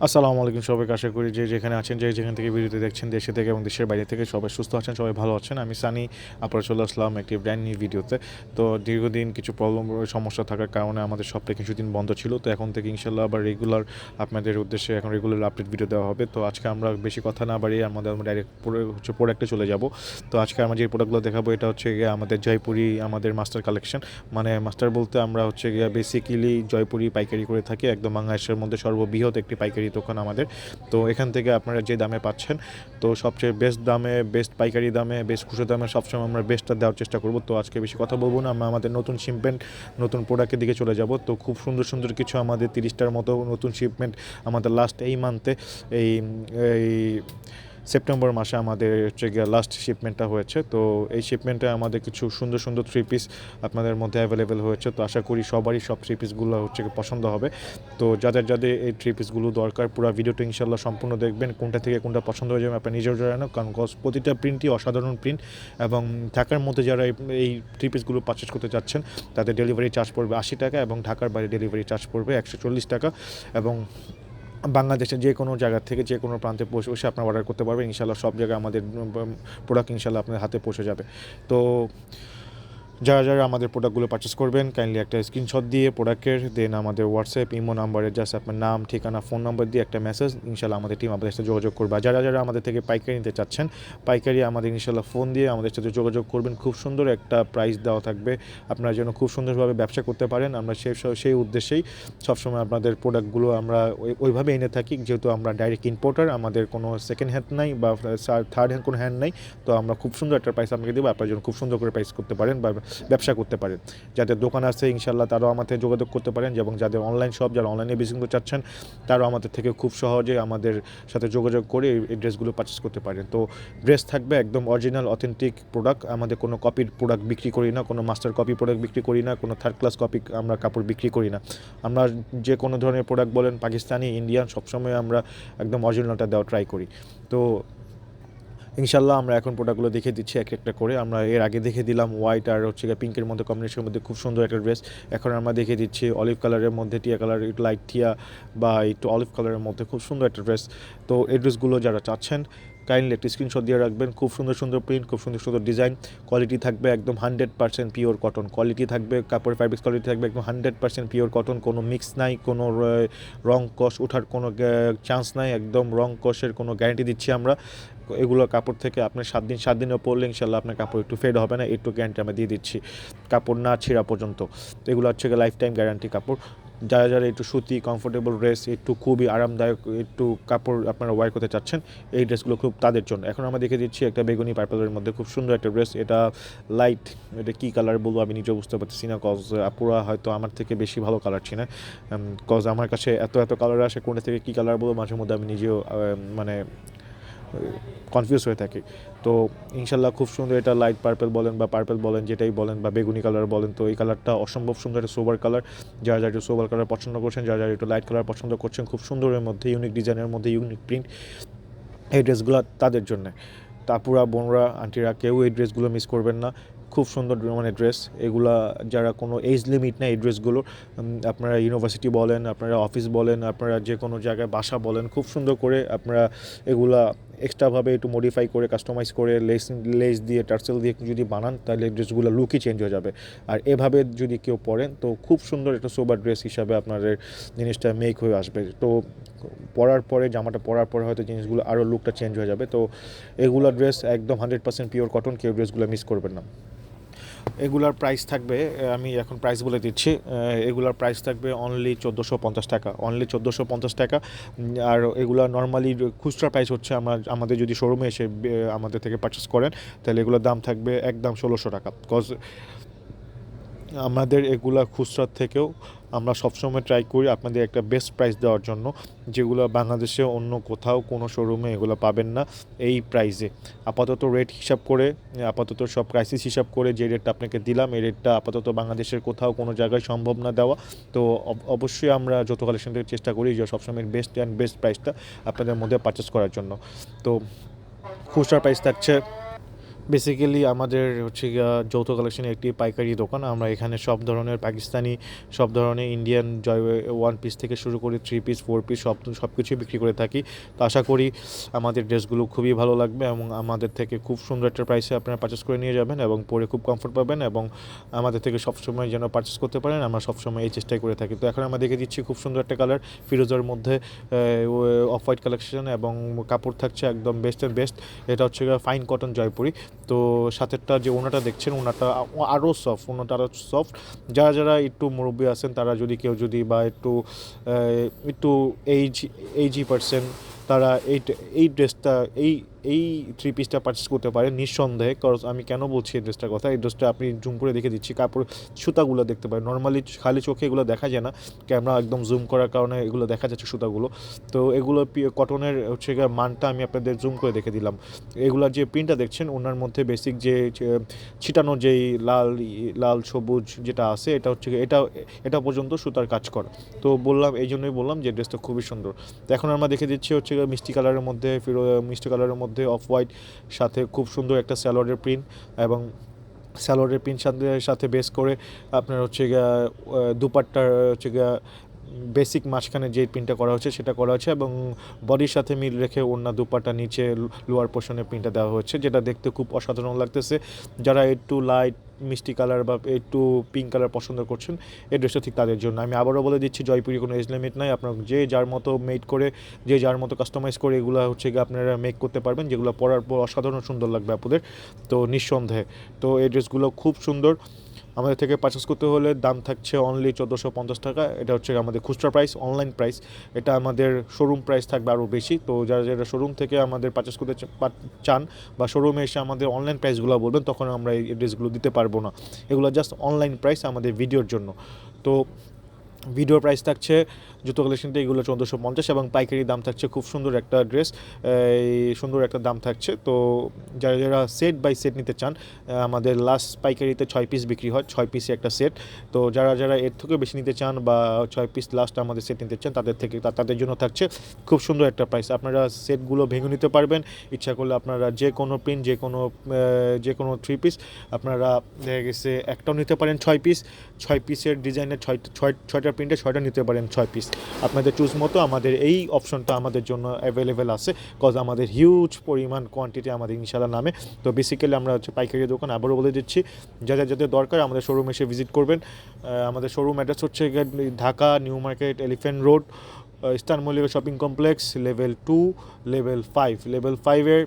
আসসালামু আলাইকুম সবাইকে। আশা করি যে যেখানে আছেন, যে যেখান থেকে ভিডিওটি দেখছেন, দেশে থেকে এবং দেশের বাইরে থেকে সবাই সুস্থ আছেন, সবাই ভালো আছেন। আমি সানি আপনারা চলে আসলাম একটি ব্র্যান্ড নিউ ভিডিওতে। তো দীর্ঘদিন কিছু প্রবলেম সমস্যা থাকার কারণে আমাদের সপ্তাহে কিছুদিন বন্ধ ছিল। তো এখন থেকে ইনশাল্লাহ আবার রেগুলার আপনাদের উদ্দেশ্যে এখন রেগুলার আপডেট ভিডিও দেওয়া হবে। তো আজকে আমরা বেশি কথা না বাড়িয়ে আমরা ডাইরেক্ট প্রোডাক্টে চলে যাব। তো আজকে আমরা যে প্রোডাক্টগুলো দেখাবো এটা হচ্ছে গিয়ে আমাদের জয়পুরি আমাদের মাস্টার কালেকশন। মানে মাস্টার বলতে আমরা হচ্ছে গিয়ে বেসিক্যালি জয়পুরি পাইকারি করে থাকি, একদম বাংলাদেশের মধ্যে সর্ববৃহৎ একটি পাইকারি দোকান আমাদের। তো এখান থেকে আপনারা যে দামে পাচ্ছেন, তো সবচেয়ে বেস্ট দামে, বেস্ট পাইকারি দামে, বেস্ট খুচরো দামে সবসময় আমরা বেস্টটা দেওয়ার চেষ্টা করব। তো আজকে বেশি কথা বলবো না, আমরা আমাদের নতুন শিপমেন্ট, নতুন প্রোডাক্টের দিকে চলে যাব। তো খুব সুন্দর সুন্দর কিছু আমাদের 30টার মতো নতুন শিপমেন্ট আমাদের লাস্ট এই মান্থে, এই এই সেপ্টেম্বর মাসে আমাদের হচ্ছে গিয়ে লাস্ট শিপমেন্টটা হয়েছে। তো এই শিপমেন্টে আমাদের কিছু সুন্দর সুন্দর থ্রি পিস আপনাদের মধ্যে অ্যাভেলেবেল হয়েছে। তো আশা করি সবারই সব থ্রি পিসগুলো হচ্ছে গিয়ে পছন্দ হবে। তো যাদের যাদের এই থ্রি পিসগুলো দরকার, পুরো ভিডিওটা ইনশাল্লাহ সম্পূর্ণ দেখবেন, কোনটা থেকে কোনটা পছন্দ হয়ে যাবে আপনার নিজেও জানেন। কারণ প্রতিটা প্রিন্টই অসাধারণ প্রিন্ট, এবং ঢাকার মধ্যে যারা এই থ্রি পিসগুলো পারচেস করতে চাচ্ছেন তাদের ডেলিভারি চার্জ পড়বে 80 টাকা, এবং ঢাকার বাইরে ডেলিভারি চার্জ পড়বে 140 টাকা। এবং বাংলাদেশের যে কোনো জায়গা থেকে যে কোনো প্রান্তে বসে আপনারা অর্ডার করতে পারবেন। ইনশাল্লাহ সব জায়গায় আমাদের প্রোডাক্ট ইনশাল্লাহ আপনার হাতে পৌঁছে যাবে। তো যারা যারা আমাদের প্রোডাক্টগুলো পারচেস করবেন, কাইন্ডলি একটা স্ক্রিনশট দিয়ে প্রোডাক্টের দেন আমাদের হোয়াটসঅ্যাপ ইমো নাম্বারে জাস্ট আপনার নাম, ঠিকানা, ফোন নাম্বার দিয়ে একটা মেসেজ, ইনশাল্লাহ আমাদের টিম আপনাদের সাথে যোগাযোগ করবে। আর যারা যারা আমাদের থেকে পাইকারি নিতে চাচ্ছেন, পাইকারি আমাদের ইনশাল্লাহ ফোন দিয়ে আমাদের সাথে যোগাযোগ করবেন। খুব সুন্দর একটা প্রাইস দেওয়া থাকবে, আপনারা যেন খুব সুন্দরভাবে ব্যবসা করতে পারেন। আমরা সেই উদ্দেশ্যেই সবসময় আপনাদের প্রোডাক্টগুলো আমরা ওইভাবে এনে থাকি, যেহেতু আমরা ডাইরেক্ট ইম্পোর্টার, আমাদের কোনো সেকেন্ড হ্যান্ড নাই বা থার্ড হ্যান্ড কোনো হ্যান্ড নাই। তো আমরা খুব সুন্দর একটা প্রাইস আপনাকে দেবো, আপনার জন্য খুব সুন্দর করে প্রাইস করতে পারেন বা ব্যবসা করতে পারেন। যাদের দোকান আছে ইনশাল্লাহ তারাও আমাদের যোগাযোগ করতে পারেন, এবং যাদের অনলাইন শপ, যারা অনলাইনে বিজনেস করতে চাচ্ছেন তারাও আমাদের থেকে খুব সহজে আমাদের সাথে যোগাযোগ করে এই ড্রেসগুলো পারচেস করতে পারেন। তো ড্রেস থাকবে একদম অরিজিনাল অথেন্টিক প্রোডাক্ট, আমাদের কোনো কপির প্রোডাক্ট বিক্রি করি না, কোনো মাস্টার কপি প্রোডাক্ট বিক্রি করি না, কোনো থার্ড ক্লাস কপি আমরা কাপড় বিক্রি করি না। আমরা যে কোনো ধরনের প্রোডাক্ট বলেন, পাকিস্তানি, ইন্ডিয়ান, সবসময় আমরা একদম অরিজিনালটা দেওয়া ট্রাই করি। তো ইনশাল্লাহ আমরা এখন প্রোডাক্টগুলো দেখে দিচ্ছি এক একটা করে। আমরা এর আগে দেখে দিলাম হোয়াইট আর হচ্ছে পিঙ্কের মধ্যে কম্বিনেশনের মধ্যে খুব সুন্দর একটা ড্রেস। এখন আমরা দেখে দিচ্ছি অলিভ কালারের মধ্যে, টিয়া কালার, একটু লাইট টিয়া বা একটু অলিভ কালারের মধ্যে খুব সুন্দর একটা ড্রেস। তো এই ড্রেসগুলো যারা চাচ্ছেন কাইন্ডলি একটি স্ক্রিনশট দিয়ে রাখবেন। খুব সুন্দর সুন্দর প্রিন্ট, খুব সুন্দর সুন্দর ডিজাইন, কোয়ালিটি থাকবে একদম 100% পিওর কটন কোয়ালিটি থাকবে, কাপড় ফ্যাব্রিক্স কোয়ালিটি থাকবে একদম 100% পিওর কটন, কোনো মিক্স নাই, কোনো রং কষ ওঠার কোনো চান্স নাই, একদম রং কষের কোনো গ্যারান্টি দিচ্ছি আমরা। এগুলো কাপড় থেকে আপনার 7 দিনও পরলে ইনশাল্লাহ আপনার কাপড় একটু ফেড হবে না, একটু গ্যারান্টি আমরা দিয়ে দিচ্ছি কাপড় না ছেঁড়া পর্যন্ত। তো এগুলো হচ্ছে লাইফ টাইম গ্যারান্টি কাপড়। যারা যারা একটু সুতি কমফোর্টেবল ড্রেস, একটু খুবই আরামদায়ক একটু কাপড় আপনারা ওয়ার করতে চাচ্ছেন, এই ড্রেসগুলো খুব তাদের জন্য। এখন আমরা দেখে দিচ্ছি একটা বেগুনি পার্পলের মধ্যে খুব সুন্দর একটা ড্রেস। এটা লাইট, এটা কী কালার বলবো আমি নিজেও বুঝতে পারতেছি না, কজ আপুরা হয়তো আমার থেকে বেশি ভালো কালার চিনে। কজ আমার কাছে এত এত কালার আসে, কোনটা থেকে কী কালার বলবো মাঝে মধ্যে আমি নিজেও মানে কনফিউজ হয়ে থাকি। তো ইনশাল্লাহ খুব সুন্দর, এটা লাইট পার্পল বলেন বা পার্পল বলেন, যেটাই বলেন, বা বেগুনি কালার বলেন, তো এই কালারটা অসম্ভব সুন্দর একটা সোবার কালার। যারা যারা একটু সোবার কালার পছন্দ করছেন, যারা যারা একটু লাইট কালার পছন্দ করছেন, খুব সুন্দরের মধ্যে ইউনিক ডিজাইনের মধ্যে ইউনিক প্রিন্ট, এই ড্রেসগুলো তাদের জন্য। তাপুরা, বোনরা, আন্টিরা কেউ এই ড্রেসগুলো মিস করবেন না। খুব সুন্দর মানে ড্রেস এগুলা, যারা কোনো এজ লিমিট নেই এই ড্রেসগুলো। আপনারা ইউনিভার্সিটি বলেন, আপনারা অফিস বলেন, আপনারা যে কোনো জায়গায় বাসা বলেন, খুব সুন্দর করে আপনারা এগুলা এক্সট্রাভাবে একটু মডিফাই করে কাস্টমাইজ করে লেস দিয়ে টার্সেল দিয়ে যদি বানান, তাহলে ড্রেসগুলো লুকই চেঞ্জ হয়ে যাবে। আর এভাবে যদি কেউ পরেন তো খুব সুন্দর একটা সোবার ড্রেস হিসাবে আপনাদের জিনিসটা মেক হয়ে আসবে। তো পরার পরে, জামাটা পরার পরে হয়তো জিনিসগুলো আরও লুকটা চেঞ্জ হয়ে যাবে। তো এগুলো ড্রেস একদম 100% পিওর কটন, কেউ ড্রেসগুলো মিস করবেন না। এগুলার প্রাইস থাকবে, আমি এখন প্রাইস বলে দিচ্ছি, এগুলার প্রাইস থাকবে অনলি 1450 টাকা, অনলি 1450 টাকা। আর এগুলো নর্মালি খুচরা প্রাইস হচ্ছে, আমাদের যদি শোরুমে এসে আমাদের থেকে পারচেস করেন তাহলে এগুলোর দাম থাকবে একদম 1600 টাকা। কজ আমাদের এগুলা খুচরার থেকেও আমরা সবসময় ট্রাই করি আপনাদের একটা বেস্ট প্রাইস দেওয়ার জন্য, যেগুলো বাংলাদেশে অন্য কোথাও কোনো শোরুমে এগুলো পাবেন না এই প্রাইসে। আপাতত রেট হিসাব করে, আপাতত সব প্রাইসিস হিসাব করে যে রেটটা আপনাকে দিলাম, এই রেটটা আপাতত বাংলাদেশের কোথাও কোনো জায়গায় সম্ভব না দেওয়া। তো অবশ্যই আমরা যত কালেকশন থেকে চেষ্টা করি যে সবসময় বেস্ট প্রাইসটা আপনাদের মধ্যে পারচেস করার জন্য। তো খুচরা প্রাইস থাকছে বেসিক্যালি আমাদের হচ্ছে গিয়া যৌথ কালেকশনের একটি পাইকারি দোকান। আমরা এখানে সব ধরনের পাকিস্তানি, সব ধরনের ইন্ডিয়ান জয় ওয়ান পিস থেকে শুরু করে 3 পিস 4 পিস সব কিছুই বিক্রি করে থাকি। তো আশা করি আমাদের ড্রেসগুলো খুবই ভালো লাগবে এবং আমাদের থেকে খুব সুন্দর একটা প্রাইসে আপনারা পারচেস করে নিয়ে যাবেন এবং পরে খুব কমফোর্ট পাবেন এবং আমাদের থেকে সবসময় যেন পারচেস করতে পারেন, আমরা সবসময় এই চেষ্টাই করে থাকি। তো এখন আমরা দেখে দিচ্ছি খুব সুন্দর একটা কালার, ফিরোজার মধ্যে অফ হোয়াইট কালেকশন এবং কাপড় থাকছে একদম বেস্ট অ্যান্ড বেস্ট। এটা হচ্ছে ফাইন কটন জয়পুরি। তো সাথেরটা যে ওনাটা দেখছেন, ওনাটা আরও সফট, ওনাটা আরও সফট। যারা যারা একটু মুরব্বী আছেন, তারা যদি কেউ যদি বা একটু একটু এইজি পারসন, তারা এই ড্রেসটা এই 3 পিসটা পারচেস করতে পারেন নিঃসন্দেহে। কারণ আমি কেন বলছি এই ড্রেসটার কথা, এই ড্রেসটা আপনি জুম করে দেখে দিচ্ছি, কাপড় সুতাগুলো দেখতে পারেন। নর্মালি খালি চোখে এগুলো দেখা যায় না, ক্যামেরা একদম জুম করার কারণে এগুলো দেখা যাচ্ছে সুতাগুলো। তো এগুলো কটনের হচ্ছে গিয়ে মানটা আমি আপনাদের জুম করে দেখে দিলাম। এগুলার যে প্রিন্টটা দেখছেন, ওনার মধ্যে বেসিক যে ছিটানো যেই লাল সবুজ যেটা আছে, এটা হচ্ছে এটা পর্যন্ত সুতার কাজ করা। তো বললাম, এই জন্যই বললাম যে ড্রেসটা খুবই সুন্দর। তো এখন আমরা দেখে দিচ্ছি হচ্ছে মিষ্টি কালারের মধ্যে, মিষ্টি কালারের মধ্যে অফ হোয়াইট, সাথে খুব সুন্দর একটা সালোয়ারের প্রিন্ট এবং সালোয়ারের প্রিন্ট সাথে বেস করে আপনার হচ্ছে গিয়া দুপাট্টার হচ্ছে গিয়া বেসিক মাঝখানে যে প্রিন্টটা করা হচ্ছে সেটা করা হচ্ছে এবং বডির সাথে মিল রেখে ওড়না দুপাট্টা নিচে লোয়ার পোর্শনে প্রিন্টটা দেওয়া হচ্ছে, যেটা দেখতে খুব অসাধারণ লাগতেছে। যারা একটু লাইট মিষ্টি কালার বা একটু পিঙ্ক কালার পছন্দ করছেন, এই ড্রেসটা ঠিক তাদের জন্য। আমি আবারও বলে দিচ্ছি, জয়পুরি কোনো এজ লিমিট নাই। আপনার যে যার মতো মেড করে, যে যার মতো কাস্টমাইজ করে এগুলো হচ্ছে গিয়ে আপনারা মেক করতে পারবেন, যেগুলো পরার পর অসাধারণ সুন্দর লাগবে আপনাদের। তো নিঃসন্দেহে তো এই ড্রেসগুলো খুব সুন্দর। আমাদের থেকে পারচেস করতে হলে দাম থাকছে অনলি 1450 টাকা। এটা হচ্ছে আমাদের খুচরা প্রাইস, অনলাইন প্রাইস। এটা আমাদের শোরুম প্রাইস থাকবে আরও বেশি। তো যারা যারা শোরুম থেকে আমাদের পারচেস করতে চান বা শোরুমে এসে আমাদের অনলাইন প্রাইসগুলো বলবেন, তখন আমরা এই ড্রেসগুলো দিতে পারবো না। এগুলো জাস্ট অনলাইন প্রাইস আমাদের ভিডিওর জন্য। তো ভিডিওর প্রাইস থাকছে জুতো কালেকশনটা এগুলো 1450 এবং পাইকারি দাম থাকছে খুব সুন্দর একটা ড্রেস, এই সুন্দর একটা দাম থাকছে। তো যারা যারা সেট বাই সেট নিতে চান, আমাদের লাস্ট পাইকারিতে 6 পিস বিক্রি হয়, 6 পিসে একটা সেট। তো যারা যারা এর থেকেও বেশি নিতে চান বা 6 পিস লাস্ট আমাদের সেট নিতে চান, তাদের জন্য থাকছে খুব সুন্দর একটা প্রাইস। আপনারা সেটগুলো ভেঙে নিতে পারবেন, ইচ্ছা করলে আপনারা যে কোনো প্রিন্ট, যে কোনো 3 পিস আপনারা দেখা গেছে একটাও নিতে পারেন। 6 পিসের ডিজাইনের ছয়টা প্রিন্টে 6টা নিতে পারেন 6 পিস। আপনাদের চুজ মতো আমাদের এই অপশনটা আমাদের জন্য অ্যাভেলেবেল আছে, কজ আমাদের হিউজ পরিমাণ কোয়ান্টিটি আমাদের ইনশাআল্লাহ নামে। তো বেসিক্যালি আমরা হচ্ছে পাইকারি দোকান, আবারও বলে দিচ্ছি, যাদের দরকার আমাদের শোরুম এসে ভিজিট করবেন। আমাদের শোরুম অ্যাড্রেস হচ্ছে Dhaka New Market, Elephant Road, Eastern Mallika Shopping Complex, level 2, level 5-এর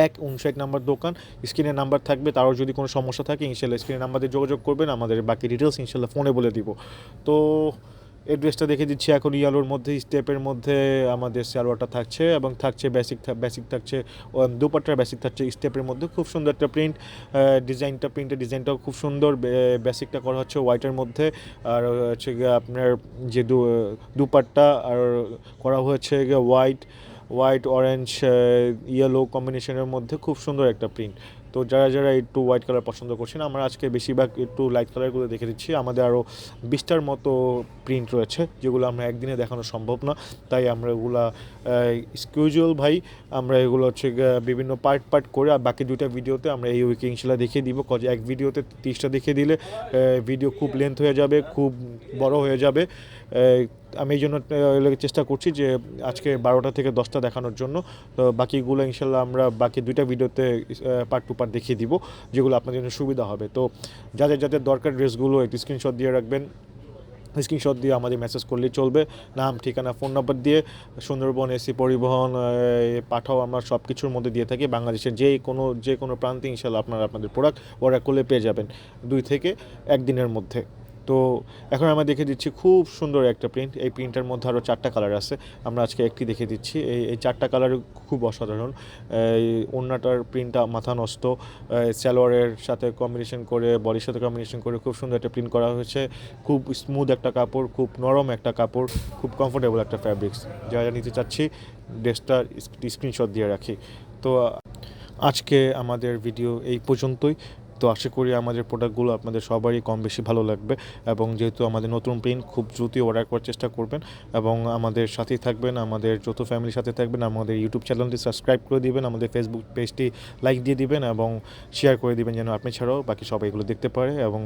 159 নাম্বার দোকান। স্ক্রিনের নাম্বার থাকবে, তারও যদি কোনো সমস্যা থাকে ইনশাল্লাহ স্ক্রিনের নাম্বার দিয়ে যোগাযোগ করবেন, আমাদের বাকি ডিটেলস ইনশাল্লাহ ফোনে বলে দিব। তো এই ড্রেসটা দেখে দিচ্ছি এখন ইয়ালোর মধ্যে, স্টেপের মধ্যে আমাদের সালোয়ারটা থাকছে এবং থাকছে বেসিক থাকছে দুপাট্টার, বেসিক থাকছে স্টেপের মধ্যে। খুব সুন্দর একটা প্রিন্টের ডিজাইনটাও খুব সুন্দর। বেসিকটা করা হচ্ছে হোয়াইটের মধ্যে, আর হচ্ছে গিয়ে আপনার যে দুপাট্টা আর করা হয়েছে গিয়ে হোয়াইট অরেঞ্জ ইয়েলো কম্বিনেশনের মধ্যে খুব সুন্দর একটা প্রিন্ট। তো যারা যারা একটু হোয়াইট কালার পছন্দ করছেন, আমরা আজকে বেশিরভাগ একটু লাইট কালারগুলো দেখে দিচ্ছি। আমাদের আরও 20টার মতো প্রিন্ট রয়েছে, যেগুলো আমরা একদিনে দেখানো সম্ভব না, তাই আমরা এগুলা স্কিউজুয়াল আমরা এগুলো হচ্ছে বিভিন্ন পার্ট করে আর বাকি 2টা ভিডিওতে আমরা এই উইকে ইনশাল্লাহ দেখিয়ে দিব। কজ এক ভিডিওতে 30টা দেখিয়ে দিলে ভিডিও খুব লেন্থ হয়ে যাবে, খুব বড় হয়ে যাবে। আমি এই জন্য চেষ্টা করছি যে আজকে 12টা থেকে 10টা দেখানোর জন্য। তো বাকিগুলো ইনশাল্লাহ আমরা বাকি 2টা ভিডিওতে পার্ট টু পার্ট দেখিয়ে দিব, যেগুলো আপনাদের জন্য সুবিধা হবে। তো যাদের দরকার ড্রেসগুলো একটু স্ক্রিনশট দিয়ে রাখবেন, স্ক্রিনশট দিয়ে আমাদের মেসেজ করলেই চলবে, নাম ঠিকানা ফোন নাম্বার দিয়ে। সুন্দরবন এসি পরিবহন পাঠাও আমরা সব কিছুর মধ্যে দিয়ে থাকি, বাংলাদেশের যে কোনো প্রান্তে ইনশাল্লাহ আপনাদের প্রোডাক্ট অর্ডার করলে পেয়ে যাবেন 2 থেকে 1 দিনের মধ্যে। তো এখন আমরা দেখে দিচ্ছি খুব সুন্দর একটা প্রিন্ট। এই প্রিন্টের মধ্যে আরও 4টা কালার আছে, আমরা আজকে একটি দেখে দিচ্ছি। এই 4টা কালার খুব অসাধারণ। এই ওড়নাটার প্রিন্টটা মাথা নষ্ট, সালোয়ারের সাথে কম্বিনেশন করে, বডির সাথে কম্বিনেশন করে খুব সুন্দর একটা প্রিন্ট করা হয়েছে। খুব স্মুথ একটা কাপড়, খুব নরম একটা কাপড়, খুব কমফোর্টেবল একটা ফ্যাব্রিক্স। যারা নিতে চাচ্ছি ড্রেসটার স্ক্রিনশট দিয়ে রাখি। তো আজকে আমাদের ভিডিও এই পর্যন্তই। তো আশা করি আমাদের প্রোডাক্টগুলো আপনাদের সবারই কম বেশি ভালো লাগবে এবং যেহেতু আমাদের নতুন প্রিন্ট খুব দ্রুতই অর্ডার করার চেষ্টা করবেন এবং আমাদের সাথেই থাকবেন, আমাদের যৌথ ফ্যামিলির সাথে থাকবেন, আমাদের ইউটিউব চ্যানেলটি সাবস্ক্রাইব করে দিবেন, আমাদের ফেসবুক পেজটি লাইক দিয়ে দিবেন এবং শেয়ার করে দিবেন যেন আপনি ছাড়াও বাকি সবাই এগুলো দেখতে পারে। এবং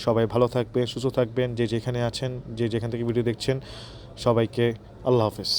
সবাই ভালো থাকবেন, সুস্থ থাকবেন, যে যেখানে আছেন, যে যেখান থেকে ভিডিও দেখছেন, সবাইকে আল্লাহ হাফেজ।